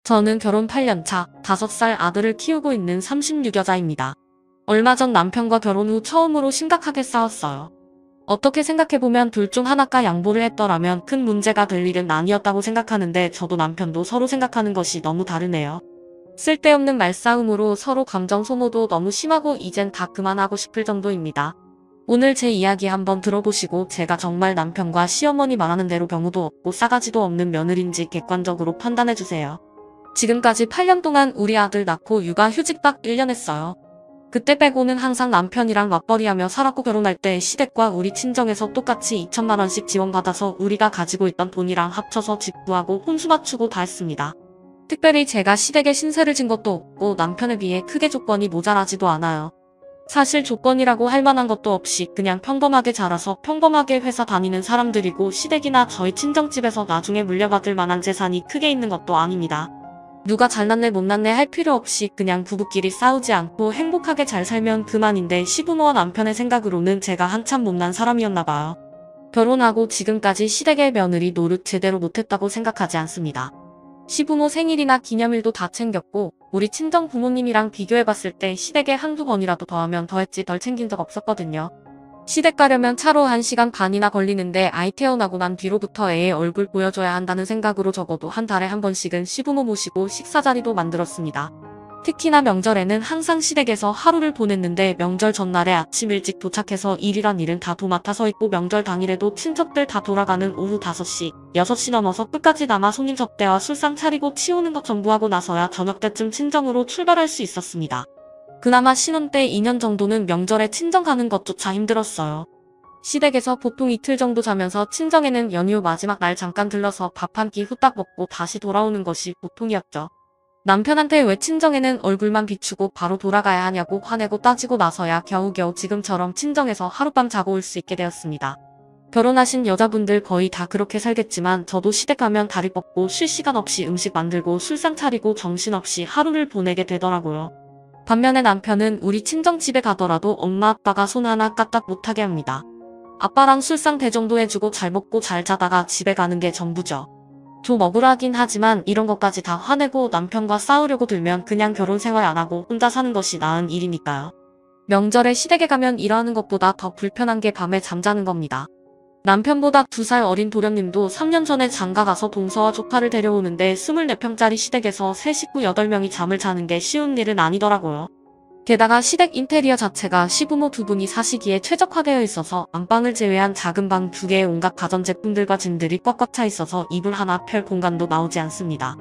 저는 결혼 8년차 5살 아들을 키우고 있는 36여자입니다. 얼마 전 남편과 결혼 후 처음으로 심각하게 싸웠어요. 어떻게 생각해보면 둘 중 하나가 양보를 했더라면 큰 문제가 될 일은 아니었다고 생각하는데 저도 남편도 서로 생각하는 것이 너무 다르네요. 쓸데없는 말싸움으로 서로 감정 소모도 너무 심하고 이젠 다 그만하고 싶을 정도입니다. 오늘 제 이야기 한번 들어보시고 제가 정말 남편과 시어머니 말하는 대로 경우도 없고 싸가지도 없는 며느리인지 객관적으로 판단해주세요. 지금까지 8년 동안 우리 아들 낳고 육아 휴직 딱 1년 했어요. 그때 빼고는 항상 남편이랑 맞벌이하며 살았고 결혼할 때 시댁과 우리 친정에서 똑같이 2천만 원씩 지원받아서 우리가 가지고 있던 돈이랑 합쳐서 집 구하고 혼수 맞추고 다 했습니다. 특별히 제가 시댁에 신세를 진 것도 없고 남편에 비해 크게 조건이 모자라지도 않아요. 사실 조건이라고 할 만한 것도 없이 그냥 평범하게 자라서 평범하게 회사 다니는 사람들이고 시댁이나 저희 친정집에서 나중에 물려받을 만한 재산이 크게 있는 것도 아닙니다. 누가 잘났네 못났네 할 필요 없이 그냥 부부끼리 싸우지 않고 행복하게 잘 살면 그만인데 시부모와 남편의 생각으로는 제가 한참 못난 사람이었나 봐요. 결혼하고 지금까지 시댁의 며느리 노릇 제대로 못했다고 생각하지 않습니다. 시부모 생일이나 기념일도 다 챙겼고 우리 친정 부모님이랑 비교해봤을 때 시댁에 한두 번이라도 더하면 더했지 덜 챙긴 적 없었거든요. 시댁 가려면 차로 1시간 반이나 걸리는데 아이 태어나고 난 뒤로부터 애의 얼굴 보여줘야 한다는 생각으로 적어도 한 달에 한 번씩은 시부모 모시고 식사 자리도 만들었습니다. 특히나 명절에는 항상 시댁에서 하루를 보냈는데 명절 전날에 아침 일찍 도착해서 일이란 일은 다 도맡아 서 있고 명절 당일에도 친척들 다 돌아가는 오후 5시, 6시 넘어서 끝까지 남아 손님 접대와 술상 차리고 치우는 것 전부 하고 나서야 저녁 때쯤 친정으로 출발할 수 있었습니다. 그나마 신혼 때 2년 정도는 명절에 친정 가는 것조차 힘들었어요. 시댁에서 보통 이틀 정도 자면서 친정에는 연휴 마지막 날 잠깐 들러서 밥 한 끼 후딱 먹고 다시 돌아오는 것이 보통이었죠. 남편한테 왜 친정에는 얼굴만 비추고 바로 돌아가야 하냐고 화내고 따지고 나서야 겨우겨우 지금처럼 친정에서 하룻밤 자고 올 수 있게 되었습니다. 결혼하신 여자분들 거의 다 그렇게 살겠지만 저도 시댁 가면 다리 뻗고 쉴 시간 없이 음식 만들고 술상 차리고 정신없이 하루를 보내게 되더라고요. 반면에 남편은 우리 친정집에 가더라도 엄마 아빠가 손 하나 까딱 못하게 합니다. 아빠랑 술상 대정도 해주고 잘 먹고 잘 자다가 집에 가는 게 전부죠. 좀 억울하긴 하지만 이런 것까지 다 화내고 남편과 싸우려고 들면 그냥 결혼 생활 안 하고 혼자 사는 것이 나은 일이니까요. 명절에 시댁에 가면 일하는 것보다 더 불편한 게 밤에 잠자는 겁니다. 남편보다 2살 어린 도련님도 3년 전에 장가 가서 동서와 조카를 데려오는데 24평짜리 시댁에서 새 식구 8명이 잠을 자는 게 쉬운 일은 아니더라고요. 게다가 시댁 인테리어 자체가 시부모 2분이 사시기에 최적화되어 있어서 안방을 제외한 작은 방 2개에 온갖 가전제품들과 짐들이 꽉꽉 차 있어서 이불 하나 펼 공간도 나오지 않습니다.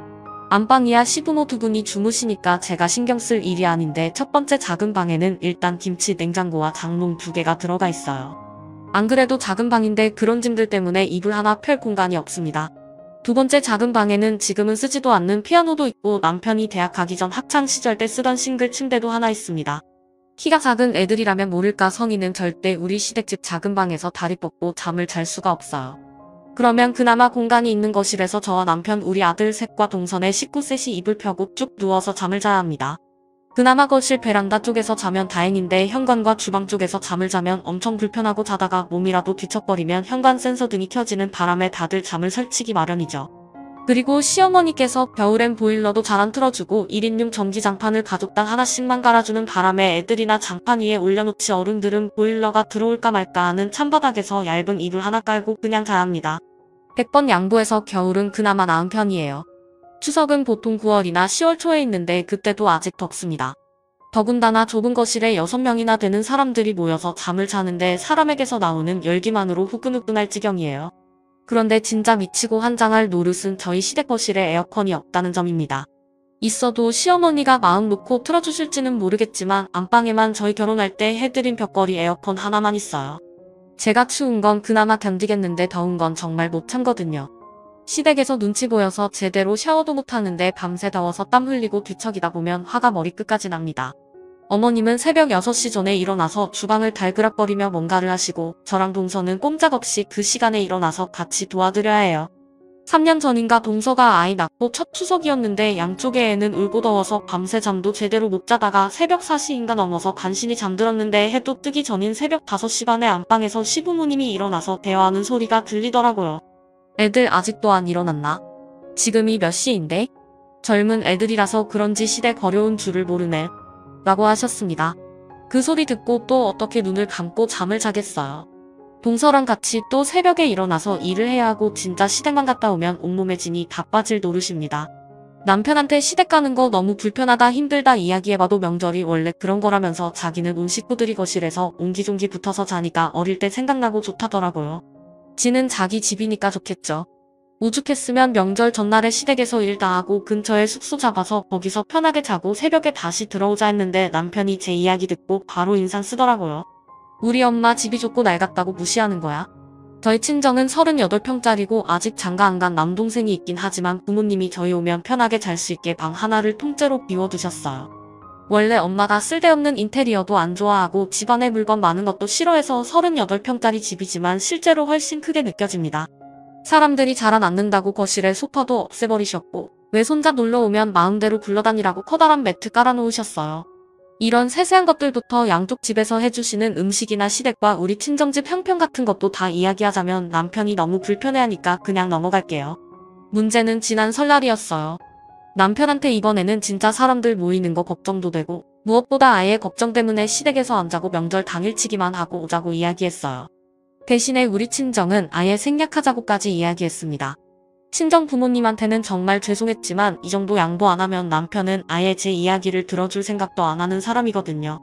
안방이야 시부모 2분이 주무시니까 제가 신경 쓸 일이 아닌데 첫 번째 작은 방에는 일단 김치 냉장고와 장롱 2개가 들어가 있어요. 안 그래도 작은 방인데 그런 짐들 때문에 이불 하나 펼 공간이 없습니다. 두 번째 작은 방에는 지금은 쓰지도 않는 피아노도 있고 남편이 대학 가기 전 학창시절 때 쓰던 싱글 침대도 하나 있습니다. 키가 작은 애들이라면 모를까 성인은 절대 우리 시댁집 작은 방에서 다리 뻗고 잠을 잘 수가 없어요. 그러면 그나마 공간이 있는 거실에서 저와 남편 우리 아들 셋과 동선에 식구 셋이 이불 펴고 쭉 누워서 잠을 자야 합니다. 그나마 거실 베란다 쪽에서 자면 다행인데 현관과 주방 쪽에서 잠을 자면 엄청 불편하고 자다가 몸이라도 뒤척거리면 현관 센서 등이 켜지는 바람에 다들 잠을 설치기 마련이죠. 그리고 시어머니께서 겨울엔 보일러도 잘 안 틀어주고 1인용 전기장판을 가족당 하나씩만 갈아주는 바람에 애들이나 장판 위에 올려놓지 어른들은 보일러가 들어올까 말까 하는 찬바닥에서 얇은 이불 하나 깔고 그냥 자야 합니다. 100번 양보해서 겨울은 그나마 나은 편이에요. 추석은 보통 9월이나 10월 초에 있는데 그때도 아직 덥습니다. 더군다나 좁은 거실에 6명이나 되는 사람들이 모여서 잠을 자는데 사람에게서 나오는 열기만으로 후끈후끈할 지경이에요. 그런데 진짜 미치고 환장할 노릇은 저희 시댁 거실에 에어컨이 없다는 점입니다. 있어도 시어머니가 마음 놓고 틀어주실지는 모르겠지만 안방에만 저희 결혼할 때 해드린 벽걸이 에어컨 하나만 있어요. 제가 추운 건 그나마 견디겠는데 더운 건 정말 못 참거든요. 시댁에서 눈치 보여서 제대로 샤워도 못하는데 밤새 더워서 땀 흘리고 뒤척이다 보면 화가 머리끝까지 납니다. 어머님은 새벽 6시 전에 일어나서 주방을 달그락거리며 뭔가를 하시고 저랑 동서는 꼼짝없이 그 시간에 일어나서 같이 도와드려야 해요. 3년 전인가 동서가 아이 낳고 첫 추석이었는데 양쪽의 애는 울고 더워서 밤새 잠도 제대로 못 자다가 새벽 4시인가 넘어서 간신히 잠들었는데 해도 뜨기 전인 새벽 5시 반에 안방에서 시부모님이 일어나서 대화하는 소리가 들리더라고요. 애들 아직도 안 일어났나? 지금이 몇 시인데? 젊은 애들이라서 그런지 시댁 어려운 줄을 모르네. 라고 하셨습니다. 그 소리 듣고 또 어떻게 눈을 감고 잠을 자겠어요. 동서랑 같이 또 새벽에 일어나서 일을 해야 하고 진짜 시댁만 갔다 오면 온몸에 진이 다 빠질 노릇입니다. 남편한테 시댁 가는 거 너무 불편하다 힘들다 이야기해봐도 명절이 원래 그런 거라면서 자기는 온 식구들이 거실에서 옹기종기 붙어서 자니까 어릴 때 생각나고 좋다더라고요. 지는 자기 집이니까 좋겠죠. 오죽했으면 명절 전날에 시댁에서 일 다 하고 근처에 숙소 잡아서 거기서 편하게 자고 새벽에 다시 들어오자 했는데 남편이 제 이야기 듣고 바로 인상 쓰더라고요. 우리 엄마 집이 좋고 낡았다고 무시하는 거야. 저희 친정은 38평짜리고 아직 장가 안 간 남동생이 있긴 하지만 부모님이 저희 오면 편하게 잘 수 있게 방 하나를 통째로 비워두셨어요. 원래 엄마가 쓸데없는 인테리어도 안 좋아하고 집안에 물건 많은 것도 싫어해서 38평짜리 집이지만 실제로 훨씬 크게 느껴집니다. 사람들이 잘 안 앉는다고 거실에 소파도 없애버리셨고 외손자 놀러오면 마음대로 굴러다니라고 커다란 매트 깔아놓으셨어요. 이런 세세한 것들부터 양쪽 집에서 해주시는 음식이나 시댁과 우리 친정집 형편 같은 것도 다 이야기하자면 남편이 너무 불편해하니까 그냥 넘어갈게요. 문제는 지난 설날이었어요. 남편한테 이번에는 진짜 사람들 모이는 거 걱정도 되고 무엇보다 아예 걱정 때문에 시댁에서 안 자고 명절 당일치기만 하고 오자고 이야기했어요. 대신에 우리 친정은 아예 생략하자고까지 이야기했습니다. 친정 부모님한테는 정말 죄송했지만 이 정도 양보 안 하면 남편은 아예 제 이야기를 들어줄 생각도 안 하는 사람이거든요.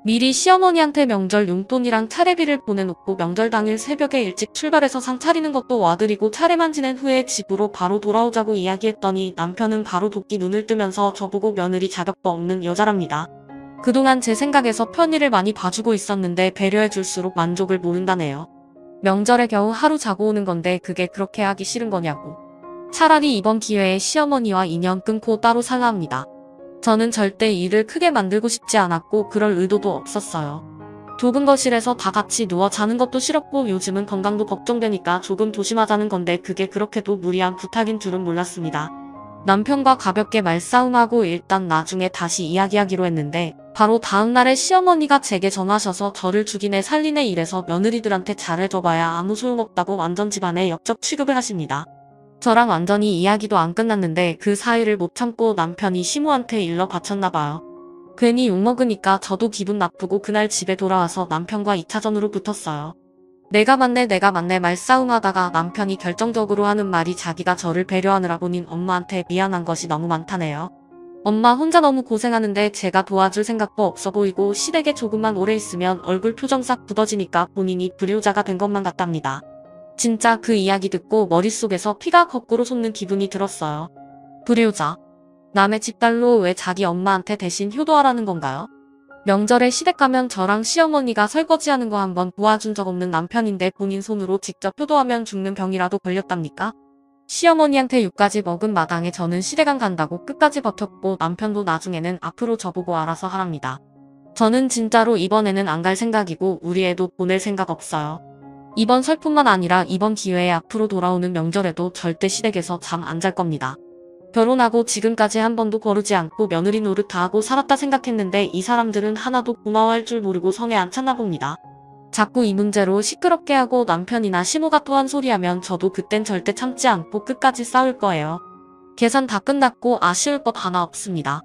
미리 시어머니한테 명절 용돈이랑 차례비를 보내놓고 명절 당일 새벽에 일찍 출발해서 상 차리는 것도 와드리고 차례만 지낸 후에 집으로 바로 돌아오자고 이야기했더니 남편은 바로 도끼 눈을 뜨면서 저보고 며느리 자격도 없는 여자랍니다. 그동안 제 생각에서 편의를 많이 봐주고 있었는데 배려해줄수록 만족을 모른다네요. 명절에 겨우 하루 자고 오는 건데 그게 그렇게 하기 싫은 거냐고. 차라리 이번 기회에 시어머니와 인연 끊고 따로 살라 합니다. 저는 절대 일을 크게 만들고 싶지 않았고 그럴 의도도 없었어요. 좁은 거실에서 다 같이 누워 자는 것도 싫었고 요즘은 건강도 걱정되니까 조금 조심하자는 건데 그게 그렇게도 무리한 부탁인 줄은 몰랐습니다. 남편과 가볍게 말싸움하고 일단 나중에 다시 이야기하기로 했는데 바로 다음날에 시어머니가 제게 전화하셔서 저를 죽이네 살리네 이래서 며느리들한테 잘해줘봐야 아무 소용없다고 완전 집안에 역적 취급을 하십니다. 저랑 완전히 이야기도 안 끝났는데 그 사이를 못 참고 남편이 시모한테 일러 바쳤나봐요. 괜히 욕먹으니까 저도 기분 나쁘고 그날 집에 돌아와서 남편과 2차전으로 붙었어요. 내가 맞네 말싸움하다가 남편이 결정적으로 하는 말이 자기가 저를 배려하느라 본인 엄마한테 미안한 것이 너무 많다네요. 엄마 혼자 너무 고생하는데 제가 도와줄 생각도 없어 보이고 시댁에 조금만 오래 있으면 얼굴 표정 싹 굳어지니까 본인이 불효자가 된 것만 같답니다. 진짜 그 이야기 듣고 머릿속에서 피가 거꾸로 솟는 기분이 들었어요. 불효자. 남의 집딸로 왜 자기 엄마한테 대신 효도하라는 건가요? 명절에 시댁 가면 저랑 시어머니가 설거지하는 거 한번 도와준 적 없는 남편인데 본인 손으로 직접 효도하면 죽는 병이라도 걸렸답니까? 시어머니한테 욕까지 먹은 마당에 저는 시댁 안 간다고 끝까지 버텼고 남편도 나중에는 앞으로 저보고 알아서 하랍니다. 저는 진짜로 이번에는 안 갈 생각이고 우리 애도 보낼 생각 없어요. 이번 설뿐만 아니라 이번 기회에 앞으로 돌아오는 명절에도 절대 시댁에서 잠 안 잘 겁니다. 결혼하고 지금까지 한 번도 거르지 않고 며느리 노릇 다 하고 살았다 생각했는데 이 사람들은 하나도 고마워할 줄 모르고 성에 안 찼나 봅니다. 자꾸 이 문제로 시끄럽게 하고 남편이나 시모가 또 한 소리 하면 저도 그땐 절대 참지 않고 끝까지 싸울 거예요. 계산 다 끝났고 아쉬울 것 하나 없습니다.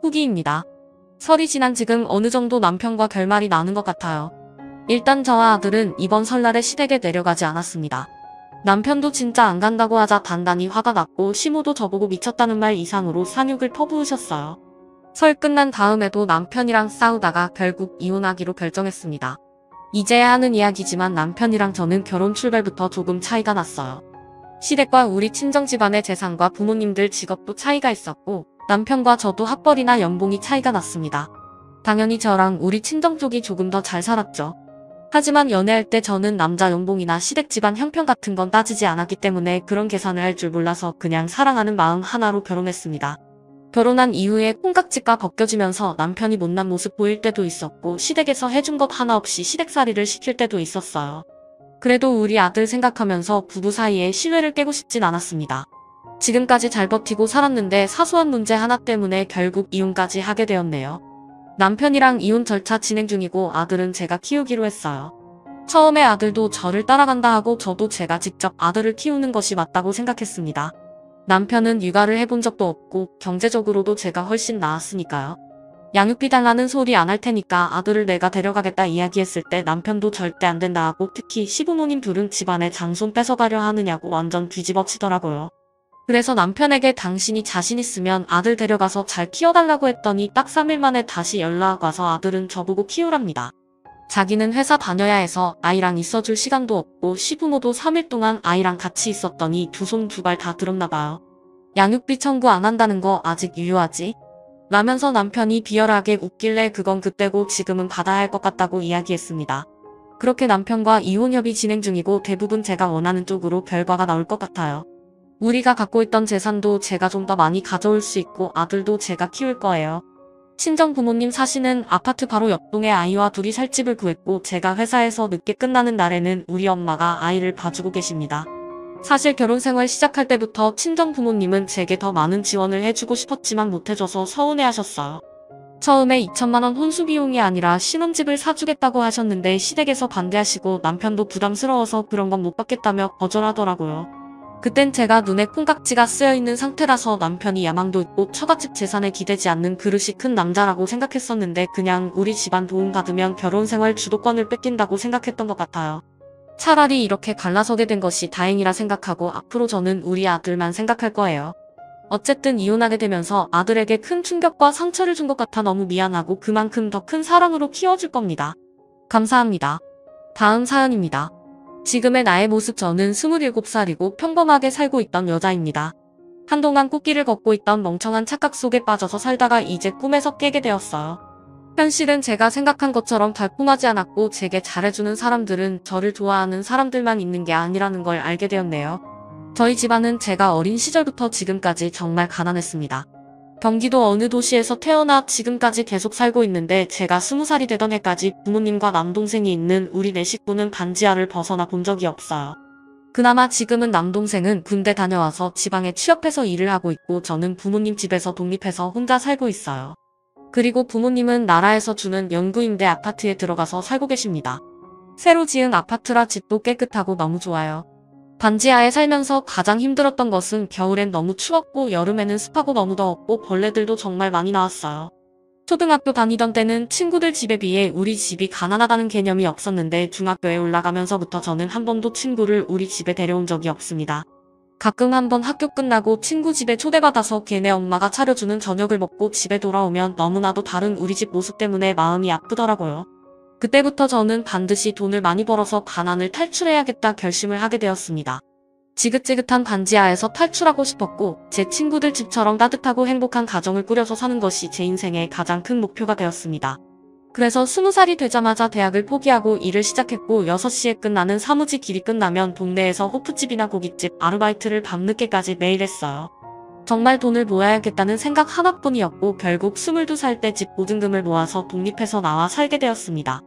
후기입니다. 설이 지난 지금 어느 정도 남편과 결말이 나는 것 같아요. 일단 저와 아들은 이번 설날에 시댁에 내려가지 않았습니다. 남편도 진짜 안 간다고 하자 단단히 화가 났고 시모도 저보고 미쳤다는 말 이상으로 상욕을 퍼부으셨어요. 설 끝난 다음에도 남편이랑 싸우다가 결국 이혼하기로 결정했습니다. 이제야 하는 이야기지만 남편이랑 저는 결혼 출발부터 조금 차이가 났어요. 시댁과 우리 친정 집안의 재산과 부모님들 직업도 차이가 있었고 남편과 저도 학벌이나 연봉이 차이가 났습니다. 당연히 저랑 우리 친정 쪽이 조금 더 잘 살았죠. 하지만 연애할 때 저는 남자 연봉이나 시댁 집안 형편 같은 건 따지지 않았기 때문에 그런 계산을 할 줄 몰라서 그냥 사랑하는 마음 하나로 결혼했습니다. 결혼한 이후에 콩깍지가 벗겨지면서 남편이 못난 모습 보일 때도 있었고 시댁에서 해준 것 하나 없이 시댁살이를 시킬 때도 있었어요. 그래도 우리 아들 생각하면서 부부 사이에 신뢰를 깨고 싶진 않았습니다. 지금까지 잘 버티고 살았는데 사소한 문제 하나 때문에 결국 이혼까지 하게 되었네요. 남편이랑 이혼 절차 진행 중이고 아들은 제가 키우기로 했어요. 처음에 아들도 저를 따라간다 하고 저도 제가 직접 아들을 키우는 것이 맞다고 생각했습니다. 남편은 육아를 해본 적도 없고 경제적으로도 제가 훨씬 나았으니까요. 양육비 달라는 소리 안 할 테니까 아들을 내가 데려가겠다 이야기했을 때 남편도 절대 안 된다 하고 특히 시부모님 둘은 집안에 장손 뺏어가려 하느냐고 완전 뒤집어치더라고요. 그래서 남편에게 당신이 자신 있으면 아들 데려가서 잘 키워달라고 했더니 딱 3일 만에 다시 연락 와서 아들은 저보고 키우랍니다. 자기는 회사 다녀야 해서 아이랑 있어줄 시간도 없고 시부모도 3일 동안 아이랑 같이 있었더니 두 손 두 발 다 들었나 봐요. 양육비 청구 안 한다는 거 아직 유효하지? 라면서 남편이 비열하게 웃길래 그건 그때고 지금은 받아야 할 것 같다고 이야기했습니다. 그렇게 남편과 이혼 협의 진행 중이고 대부분 제가 원하는 쪽으로 결과가 나올 것 같아요. 우리가 갖고 있던 재산도 제가 좀 더 많이 가져올 수 있고 아들도 제가 키울 거예요. 친정 부모님 사시는 아파트 바로 옆동에 아이와 둘이 살 집을 구했고 제가 회사에서 늦게 끝나는 날에는 우리 엄마가 아이를 봐주고 계십니다. 사실 결혼 생활 시작할 때부터 친정 부모님은 제게 더 많은 지원을 해주고 싶었지만 못해줘서 서운해하셨어요. 처음에 2천만 원 혼수 비용이 아니라 신혼집을 사주겠다고 하셨는데 시댁에서 반대하시고 남편도 부담스러워서 그런 건 못 받겠다며 거절하더라고요. 그땐 제가 눈에 콩깍지가 쓰여있는 상태라서 남편이 야망도 있고 처갓집 재산에 기대지 않는 그릇이 큰 남자라고 생각했었는데 그냥 우리 집안 도움 받으면 결혼 생활 주도권을 뺏긴다고 생각했던 것 같아요. 차라리 이렇게 갈라서게 된 것이 다행이라 생각하고 앞으로 저는 우리 아들만 생각할 거예요. 어쨌든 이혼하게 되면서 아들에게 큰 충격과 상처를 준 것 같아 너무 미안하고 그만큼 더 큰 사랑으로 키워줄 겁니다. 감사합니다. 다음 사연입니다. 지금의 나의 모습 저는 27살이고 평범하게 살고 있던 여자입니다. 한동안 꽃길을 걷고 있던 멍청한 착각 속에 빠져서 살다가 이제 꿈에서 깨게 되었어요. 현실은 제가 생각한 것처럼 달콤하지 않았고 제게 잘해주는 사람들은 저를 좋아하는 사람들만 있는 게 아니라는 걸 알게 되었네요. 저희 집안은 제가 어린 시절부터 지금까지 정말 가난했습니다. 경기도 어느 도시에서 태어나 지금까지 계속 살고 있는데 제가 20살이 되던 해까지 부모님과 남동생이 있는 우리 네 식구는 반지하를 벗어나 본 적이 없어요. 그나마 지금은 남동생은 군대 다녀와서 지방에 취업해서 일을 하고 있고 저는 부모님 집에서 독립해서 혼자 살고 있어요. 그리고 부모님은 나라에서 주는 연구임대 아파트에 들어가서 살고 계십니다. 새로 지은 아파트라 집도 깨끗하고 너무 좋아요. 반지하에 살면서 가장 힘들었던 것은 겨울엔 너무 추웠고 여름에는 습하고 너무 더웠고 벌레들도 정말 많이 나왔어요. 초등학교 다니던 때는 친구들 집에 비해 우리 집이 가난하다는 개념이 없었는데 중학교에 올라가면서부터 저는 한 번도 친구를 우리 집에 데려온 적이 없습니다. 가끔 한번 학교 끝나고 친구 집에 초대받아서 걔네 엄마가 차려주는 저녁을 먹고 집에 돌아오면 너무나도 다른 우리 집 모습 때문에 마음이 아프더라고요. 그때부터 저는 반드시 돈을 많이 벌어서 가난을 탈출해야겠다 결심을 하게 되었습니다. 지긋지긋한 반지하에서 탈출하고 싶었고 제 친구들 집처럼 따뜻하고 행복한 가정을 꾸려서 사는 것이 제 인생의 가장 큰 목표가 되었습니다. 그래서 20살이 되자마자 대학을 포기하고 일을 시작했고 6시에 끝나는 사무직 길이 끝나면 동네에서 호프집이나 고깃집 아르바이트를 밤늦게까지 매일 했어요. 정말 돈을 모아야겠다는 생각 하나뿐이었고 결국 22살 때 집 보증금을 모아서 독립해서 나와 살게 되었습니다.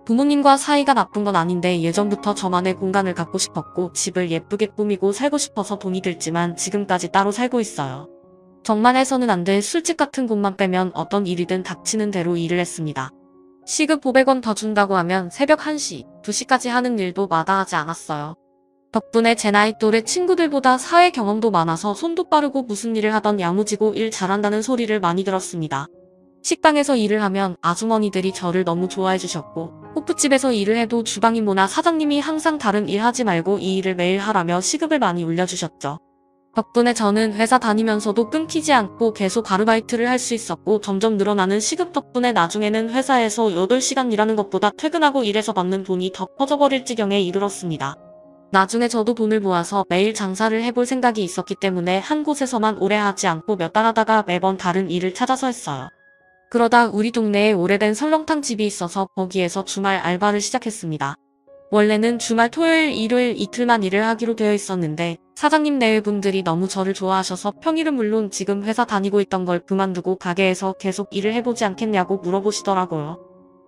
부모님과 사이가 나쁜 건 아닌데 예전부터 저만의 공간을 갖고 싶었고 집을 예쁘게 꾸미고 살고 싶어서 돈이 들지만 지금까지 따로 살고 있어요. 정말 해서는 안 될 술집 같은 곳만 빼면 어떤 일이든 닥치는 대로 일을 했습니다. 시급 500원 더 준다고 하면 새벽 1시, 2시까지 하는 일도 마다하지 않았어요. 덕분에 제 나이 또래 친구들보다 사회 경험도 많아서 손도 빠르고 무슨 일을 하던 야무지고 일 잘한다는 소리를 많이 들었습니다. 식당에서 일을 하면 아주머니들이 저를 너무 좋아해 주셨고 호프집에서 일을 해도 주방 이모나 사장님이 항상 다른 일 하지 말고 이 일을 매일 하라며 시급을 많이 올려주셨죠. 덕분에 저는 회사 다니면서도 끊기지 않고 계속 아르바이트를 할 수 있었고 점점 늘어나는 시급 덕분에 나중에는 회사에서 8시간 일하는 것보다 퇴근하고 일해서 받는 돈이 더 커져버릴 지경에 이르렀습니다. 나중에 저도 돈을 모아서 매일 장사를 해볼 생각이 있었기 때문에 한 곳에서만 오래 하지 않고 몇 달 하다가 매번 다른 일을 찾아서 했어요. 그러다 우리 동네에 오래된 설렁탕 집이 있어서 거기에서 주말 알바를 시작했습니다. 원래는 주말 토요일, 일요일 이틀만 일을 하기로 되어 있었는데 사장님 내외분들이 너무 저를 좋아하셔서 평일은 물론 지금 회사 다니고 있던 걸 그만두고 가게에서 계속 일을 해보지 않겠냐고 물어보시더라고요.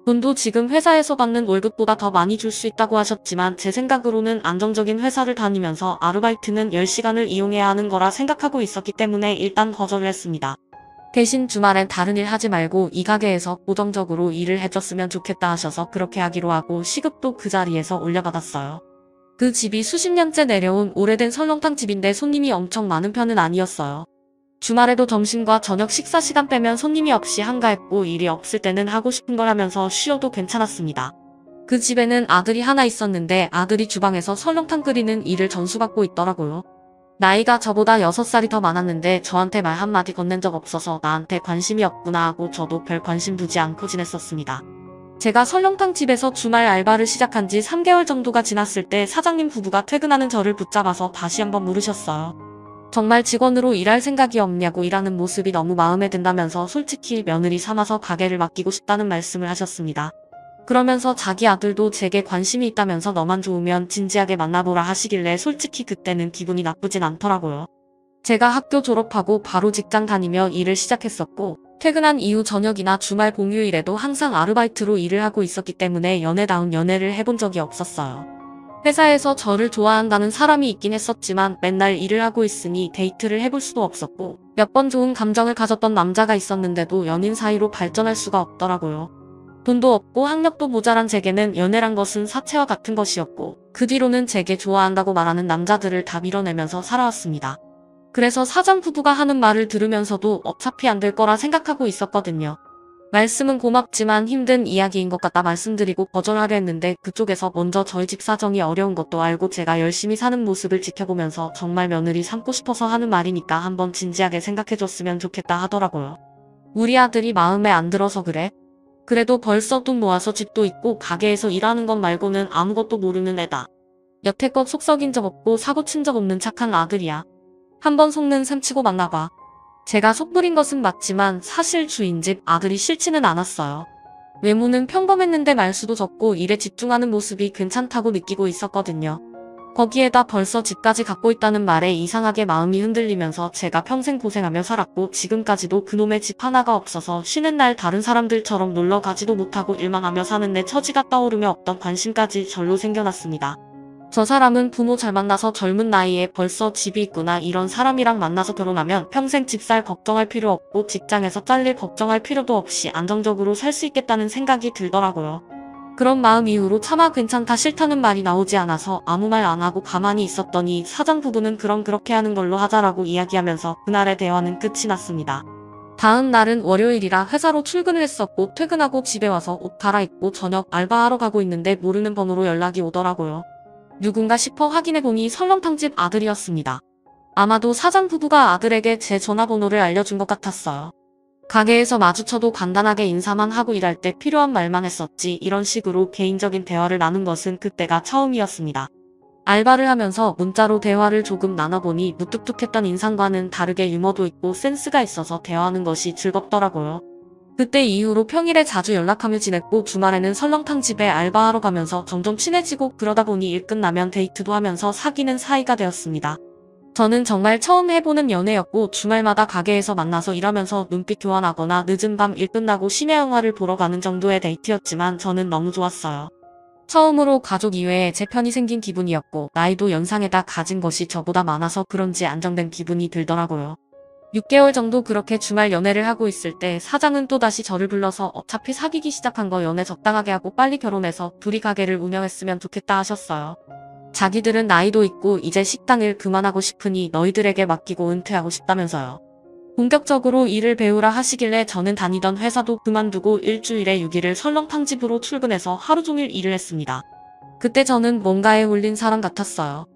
돈도 지금 회사에서 받는 월급보다 더 많이 줄 수 있다고 하셨지만 제 생각으로는 안정적인 회사를 다니면서 아르바이트는 10시간을 이용해야 하는 거라 생각하고 있었기 때문에 일단 거절을 했습니다. 대신 주말엔 다른 일 하지 말고 이 가게에서 고정적으로 일을 해줬으면 좋겠다 하셔서 그렇게 하기로 하고 시급도 그 자리에서 올려받았어요. 그 집이 수십 년째 내려온 오래된 설렁탕 집인데 손님이 엄청 많은 편은 아니었어요. 주말에도 점심과 저녁 식사 시간 빼면 손님이 없이 한가했고 일이 없을 때는 하고 싶은 걸 하면서 쉬어도 괜찮았습니다. 그 집에는 아들이 하나 있었는데 아들이 주방에서 설렁탕 끓이는 일을 전수받고 있더라고요. 나이가 저보다 6살이 더 많았는데 저한테 말 한마디 건넨 적 없어서 나한테 관심이 없구나 하고 저도 별 관심 두지 않고 지냈었습니다. 제가 설렁탕 집에서 주말 알바를 시작한 지 3개월 정도가 지났을 때 사장님 부부가 퇴근하는 저를 붙잡아서 다시 한번 물으셨어요. 정말 직원으로 일할 생각이 없냐고 일하는 모습이 너무 마음에 든다면서 솔직히 며느리 삼아서 가게를 맡기고 싶다는 말씀을 하셨습니다. 그러면서 자기 아들도 제게 관심이 있다면서 너만 좋으면 진지하게 만나보라 하시길래 솔직히 그때는 기분이 나쁘진 않더라고요. 제가 학교 졸업하고 바로 직장 다니며 일을 시작했었고 퇴근한 이후 저녁이나 주말 공휴일에도 항상 아르바이트로 일을 하고 있었기 때문에 연애다운 연애를 해본 적이 없었어요. 회사에서 저를 좋아한다는 사람이 있긴 했었지만 맨날 일을 하고 있으니 데이트를 해볼 수도 없었고 몇 번 좋은 감정을 가졌던 남자가 있었는데도 연인 사이로 발전할 수가 없더라고요. 돈도 없고 학력도 모자란 제게는 연애란 것은 사채와 같은 것이었고 그 뒤로는 제게 좋아한다고 말하는 남자들을 다 밀어내면서 살아왔습니다. 그래서 사장 부부가 하는 말을 들으면서도 어차피 안 될 거라 생각하고 있었거든요. 말씀은 고맙지만 힘든 이야기인 것 같다 말씀드리고 거절하려 했는데 그쪽에서 먼저 저희 집 사정이 어려운 것도 알고 제가 열심히 사는 모습을 지켜보면서 정말 며느리 삼고 싶어서 하는 말이니까 한번 진지하게 생각해줬으면 좋겠다 하더라고요. 우리 아들이 마음에 안 들어서 그래? 그래도 벌써 돈 모아서 집도 있고 가게에서 일하는 것 말고는 아무것도 모르는 애다. 여태껏 속 썩인 적 없고 사고 친 적 없는 착한 아들이야. 한번 속는 셈 치고 만나봐. 제가 속부린 것은 맞지만 사실 주인 집 아들이 싫지는 않았어요. 외모는 평범했는데 말수도 적고 일에 집중하는 모습이 괜찮다고 느끼고 있었거든요. 거기에다 벌써 집까지 갖고 있다는 말에 이상하게 마음이 흔들리면서 제가 평생 고생하며 살았고 지금까지도 그놈의 집 하나가 없어서 쉬는 날 다른 사람들처럼 놀러 가지도 못하고 일만 하며 사는 내 처지가 떠오르며 없던 관심까지 절로 생겨났습니다. 저 사람은 부모 잘 만나서 젊은 나이에 벌써 집이 있구나 이런 사람이랑 만나서 결혼하면 평생 집 살 걱정할 필요 없고 직장에서 잘릴 걱정할 필요도 없이 안정적으로 살 수 있겠다는 생각이 들더라고요. 그런 마음 이후로 차마 괜찮다 싫다는 말이 나오지 않아서 아무 말 안 하고 가만히 있었더니 사장 부부는 그럼 그렇게 하는 걸로 하자라고 이야기하면서 그날의 대화는 끝이 났습니다. 다음 날은 월요일이라 회사로 출근을 했었고 퇴근하고 집에 와서 옷 갈아입고 저녁 알바하러 가고 있는데 모르는 번호로 연락이 오더라고요. 누군가 싶어 확인해보니 설렁탕집 아들이었습니다. 아마도 사장 부부가 아들에게 제 전화번호를 알려준 것 같았어요. 가게에서 마주쳐도 간단하게 인사만 하고 일할 때 필요한 말만 했었지 이런 식으로 개인적인 대화를 나눈 것은 그때가 처음이었습니다. 알바를 하면서 문자로 대화를 조금 나눠보니 무뚝뚝했던 인상과는 다르게 유머도 있고 센스가 있어서 대화하는 것이 즐겁더라고요. 그때 이후로 평일에 자주 연락하며 지냈고 주말에는 설렁탕집에 알바하러 가면서 점점 친해지고 그러다 보니 일 끝나면 데이트도 하면서 사귀는 사이가 되었습니다. 저는 정말 처음 해보는 연애였고 주말마다 가게에서 만나서 일하면서 눈빛 교환하거나 늦은 밤 일 끝나고 심야 영화를 보러 가는 정도의 데이트였지만 저는 너무 좋았어요. 처음으로 가족 이외에 제 편이 생긴 기분이었고 나이도 연상에다 가진 것이 저보다 많아서 그런지 안정된 기분이 들더라고요. 6개월 정도 그렇게 주말 연애를 하고 있을 때 사장은 또다시 저를 불러서 어차피 사귀기 시작한 거 연애 적당하게 하고 빨리 결혼해서 둘이 가게를 운영했으면 좋겠다 하셨어요. 자기들은 나이도 있고 이제 식당일 그만하고 싶으니 너희들에게 맡기고 은퇴하고 싶다면서요. 본격적으로 일을 배우라 하시길래 저는 다니던 회사도 그만두고 일주일에 6일을 설렁탕집으로 출근해서 하루 종일 일을 했습니다. 그때 저는 뭔가에 홀린 사람 같았어요.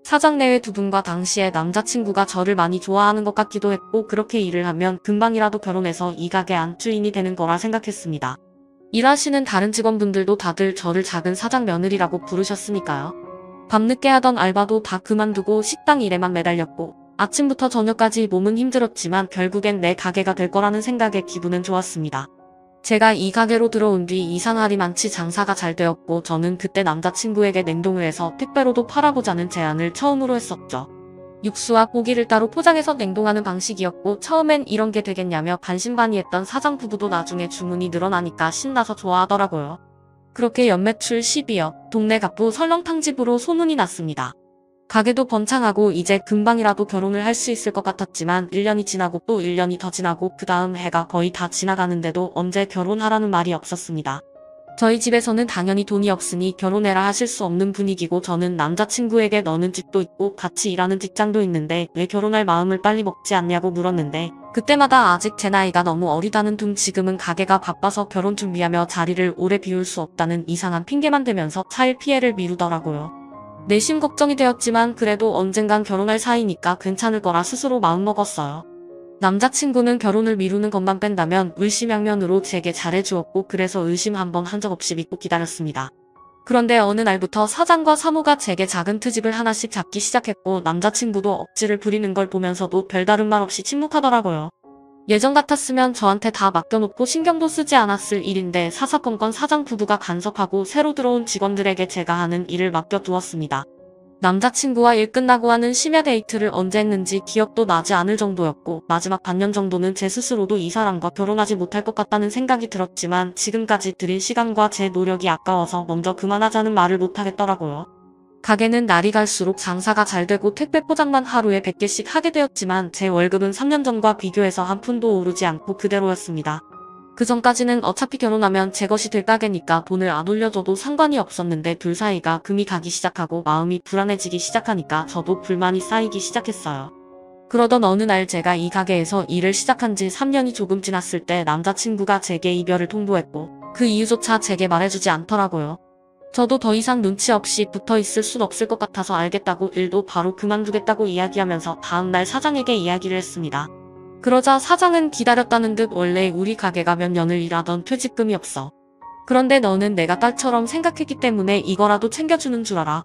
사장 내외 두 분과 당시에 남자친구가 저를 많이 좋아하는 것 같기도 했고 그렇게 일을 하면 금방이라도 결혼해서 이 가게 안주인이 되는 거라 생각했습니다. 일하시는 다른 직원분들도 다들 저를 작은 사장 며느리라고 부르셨으니까요. 밤늦게 하던 알바도 다 그만두고 식당 일에만 매달렸고 아침부터 저녁까지 몸은 힘들었지만 결국엔 내 가게가 될 거라는 생각에 기분은 좋았습니다. 제가 이 가게로 들어온 뒤 이상할이 많지 장사가 잘 되었고 저는 그때 남자친구에게 냉동을 해서 택배로도 팔아보자는 제안을 처음으로 했었죠. 육수와 고기를 따로 포장해서 냉동하는 방식이었고 처음엔 이런 게 되겠냐며 반신반의했던 사장 부부도 나중에 주문이 늘어나니까 신나서 좋아하더라고요. 그렇게 연매출 10위억, 동네 갑부 설렁탕집으로 소문이 났습니다. 가게도 번창하고 이제 금방이라도 결혼을 할 수 있을 것 같았지만 1년이 지나고 또 1년이 더 지나고 그 다음 해가 거의 다 지나가는데도 언제 결혼하라는 말이 없었습니다. 저희 집에서는 당연히 돈이 없으니 결혼해라 하실 수 없는 분위기고 저는 남자친구에게 너는 집도 있고 같이 일하는 직장도 있는데 왜 결혼할 마음을 빨리 먹지 않냐고 물었는데 그때마다 아직 제 나이가 너무 어리다는 둥 지금은 가게가 바빠서 결혼 준비하며 자리를 오래 비울 수 없다는 이상한 핑계만 대면서 차일 피해를 미루더라고요. 내심 걱정이 되었지만 그래도 언젠간 결혼할 사이니까 괜찮을 거라 스스로 마음먹었어요. 남자친구는 결혼을 미루는 것만 뺀다면 물심양면으로 제게 잘해주었고 그래서 의심 한번 한 적 없이 믿고 기다렸습니다. 그런데 어느 날부터 사장과 사모가 제게 작은 트집을 하나씩 잡기 시작했고 남자친구도 억지를 부리는 걸 보면서도 별다른 말 없이 침묵하더라고요. 예전 같았으면 저한테 다 맡겨놓고 신경도 쓰지 않았을 일인데 사사건건 사장 부부가 간섭하고 새로 들어온 직원들에게 제가 하는 일을 맡겨두었습니다. 남자친구와 일 끝나고 하는 심야 데이트를 언제 했는지 기억도 나지 않을 정도였고 마지막 반년 정도는 제 스스로도 이 사람과 결혼하지 못할 것 같다는 생각이 들었지만 지금까지 들인 시간과 제 노력이 아까워서 먼저 그만하자는 말을 못하겠더라고요. 가게는 날이 갈수록 장사가 잘 되고 택배 포장만 하루에 100개씩 하게 되었지만 제 월급은 3년 전과 비교해서 한 푼도 오르지 않고 그대로였습니다. 그 전까지는 어차피 결혼하면 제 것이 될 가게니까 돈을 안 올려줘도 상관이 없었는데 둘 사이가 금이 가기 시작하고 마음이 불안해지기 시작하니까 저도 불만이 쌓이기 시작했어요. 그러던 어느 날 제가 이 가게에서 일을 시작한 지 3년이 조금 지났을 때 남자친구가 제게 이별을 통보했고 그 이유조차 제게 말해주지 않더라고요. 저도 더 이상 눈치 없이 붙어 있을 순 없을 것 같아서 알겠다고 일도 바로 그만두겠다고 이야기하면서 다음날 사장에게 이야기를 했습니다. 그러자 사장은 기다렸다는 듯 원래 우리 가게가 몇 년을 일하던 퇴직금이 없어. 그런데 너는 내가 딸처럼 생각했기 때문에 이거라도 챙겨주는 줄 알아.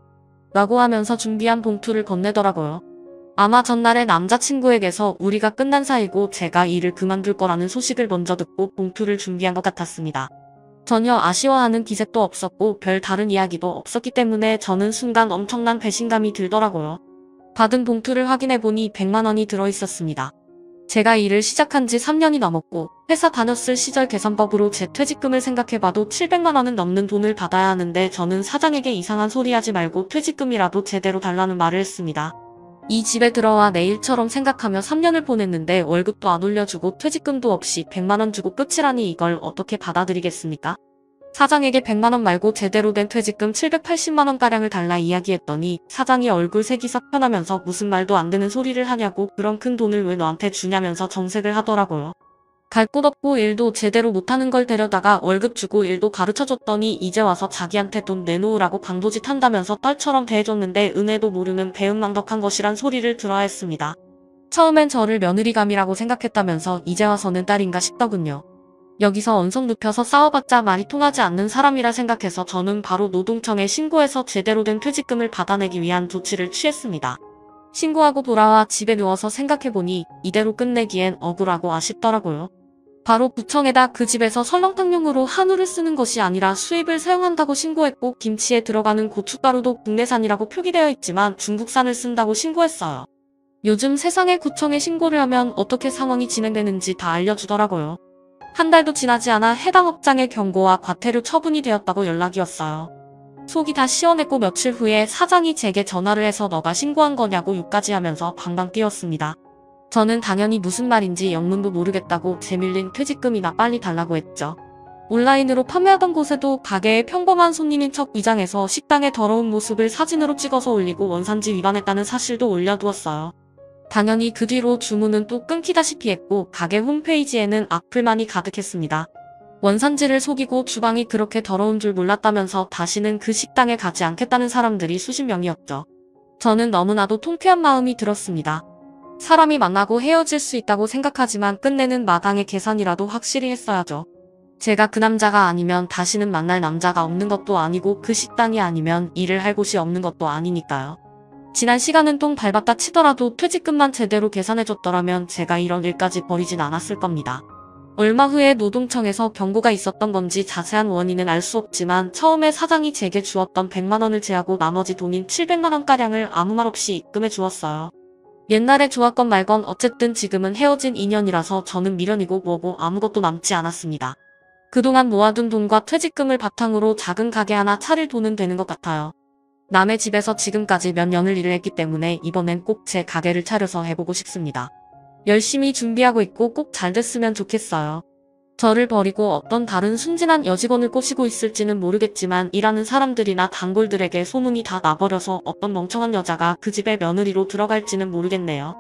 라고 하면서 준비한 봉투를 건네더라고요. 아마 전날에 남자친구에게서 우리가 끝난 사이고 제가 일을 그만둘 거라는 소식을 먼저 듣고 봉투를 준비한 것 같았습니다. 전혀 아쉬워하는 기색도 없었고 별 다른 이야기도 없었기 때문에 저는 순간 엄청난 배신감이 들더라고요. 받은 봉투를 확인해보니 100만 원이 들어있었습니다. 제가 일을 시작한 지 3년이 넘었고 회사 다녔을 시절 계산법으로 제 퇴직금을 생각해봐도 700만 원은 넘는 돈을 받아야 하는데 저는 사장에게 이상한 소리 하지 말고 퇴직금이라도 제대로 달라는 말을 했습니다. 이 집에 들어와 내 일처럼 생각하며 3년을 보냈는데 월급도 안 올려주고 퇴직금도 없이 100만 원 주고 끝이라니 이걸 어떻게 받아들이겠습니까? 사장에게 100만 원 말고 제대로 된 퇴직금 780만 원가량을 달라 이야기했더니 사장이 얼굴색이 싹 변하면서 무슨 말도 안 되는 소리를 하냐고 그런 큰 돈을 왜 너한테 주냐면서 정색을 하더라고요. 갈 곳 없고 일도 제대로 못하는 걸 데려다가 월급 주고 일도 가르쳐줬더니 이제 와서 자기한테 돈 내놓으라고 방도짓 한다면서 딸처럼 대해줬는데 은혜도 모르는 배은망덕한 것이란 소리를 들어야 했습니다. 처음엔 저를 며느리감이라고 생각했다면서 이제 와서는 딸인가 싶더군요. 여기서 언성 눕혀서 싸워봤자 말이 통하지 않는 사람이라 생각해서 저는 바로 노동청에 신고해서 제대로 된 퇴직금을 받아내기 위한 조치를 취했습니다. 신고하고 돌아와 집에 누워서 생각해보니 이대로 끝내기엔 억울하고 아쉽더라고요. 바로 구청에다 그 집에서 설렁탕용으로 한우를 쓰는 것이 아니라 수입을 사용한다고 신고했고 김치에 들어가는 고춧가루도 국내산이라고 표기되어 있지만 중국산을 쓴다고 신고했어요. 요즘 세상에 구청에 신고를 하면 어떻게 상황이 진행되는지 다 알려주더라고요. 한 달도 지나지 않아 해당 업장의 경고와 과태료 처분이 되었다고 연락이 왔어요. 속이 다 시원했고 며칠 후에 사장이 제게 전화를 해서 너가 신고한 거냐고 욕까지 하면서 방방 뛰었습니다. 저는 당연히 무슨 말인지 영문도 모르겠다고 제 밀린 퇴직금이나 빨리 달라고 했죠. 온라인으로 판매하던 곳에도 가게에 평범한 손님인 척 위장해서 식당의 더러운 모습을 사진으로 찍어서 올리고 원산지 위반했다는 사실도 올려두었어요. 당연히 그 뒤로 주문은 또 끊기다시피 했고 가게 홈페이지에는 악플만이 가득했습니다. 원산지를 속이고 주방이 그렇게 더러운 줄 몰랐다면서 다시는 그 식당에 가지 않겠다는 사람들이 수십 명이었죠. 저는 너무나도 통쾌한 마음이 들었습니다. 사람이 만나고 헤어질 수 있다고 생각하지만 끝내는 마당의 계산이라도 확실히 했어야죠. 제가 그 남자가 아니면 다시는 만날 남자가 없는 것도 아니고 그 식당이 아니면 일을 할 곳이 없는 것도 아니니까요. 지난 시간은 똥 밟았다 치더라도 퇴직금만 제대로 계산해줬더라면 제가 이런 일까지 벌이진 않았을 겁니다. 얼마 후에 노동청에서 경고가 있었던 건지 자세한 원인은 알 수 없지만 처음에 사장이 제게 주었던 100만 원을 제하고 나머지 돈인 700만 원가량을 아무 말 없이 입금해 주었어요. 옛날에 좋았건 말건 어쨌든 지금은 헤어진 인연이라서 저는 미련이고 뭐고 아무것도 남지 않았습니다. 그동안 모아둔 돈과 퇴직금을 바탕으로 작은 가게 하나 차릴 돈은 되는 것 같아요. 남의 집에서 지금까지 몇 년을 일을 했기 때문에 이번엔 꼭 제 가게를 차려서 해보고 싶습니다. 열심히 준비하고 있고 꼭 잘 됐으면 좋겠어요. 저를 버리고 어떤 다른 순진한 여직원을 꼬시고 있을지는 모르겠지만 일하는 사람들이나 단골들에게 소문이 다 나버려서 어떤 멍청한 여자가 그 집에 며느리로 들어갈지는 모르겠네요.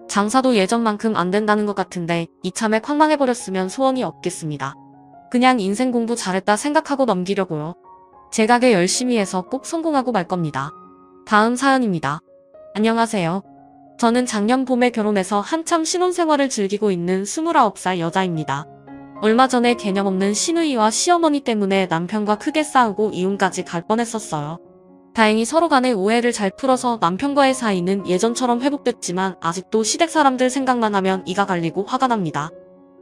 장사도 예전만큼 안 된다는 것 같은데 이참에 콱망해버렸으면 소원이 없겠습니다. 그냥 인생 공부 잘했다 생각하고 넘기려고요. 제 가게 열심히 해서 꼭 성공하고 말 겁니다. 다음 사연입니다. 안녕하세요. 저는 작년 봄에 결혼해서 한참 신혼생활을 즐기고 있는 29살 여자입니다. 얼마 전에 개념 없는 시누이와 시어머니 때문에 남편과 크게 싸우고 이혼까지 갈 뻔했었어요. 다행히 서로 간의 오해를 잘 풀어서 남편과의 사이는 예전처럼 회복됐지만 아직도 시댁 사람들 생각만 하면 이가 갈리고 화가 납니다.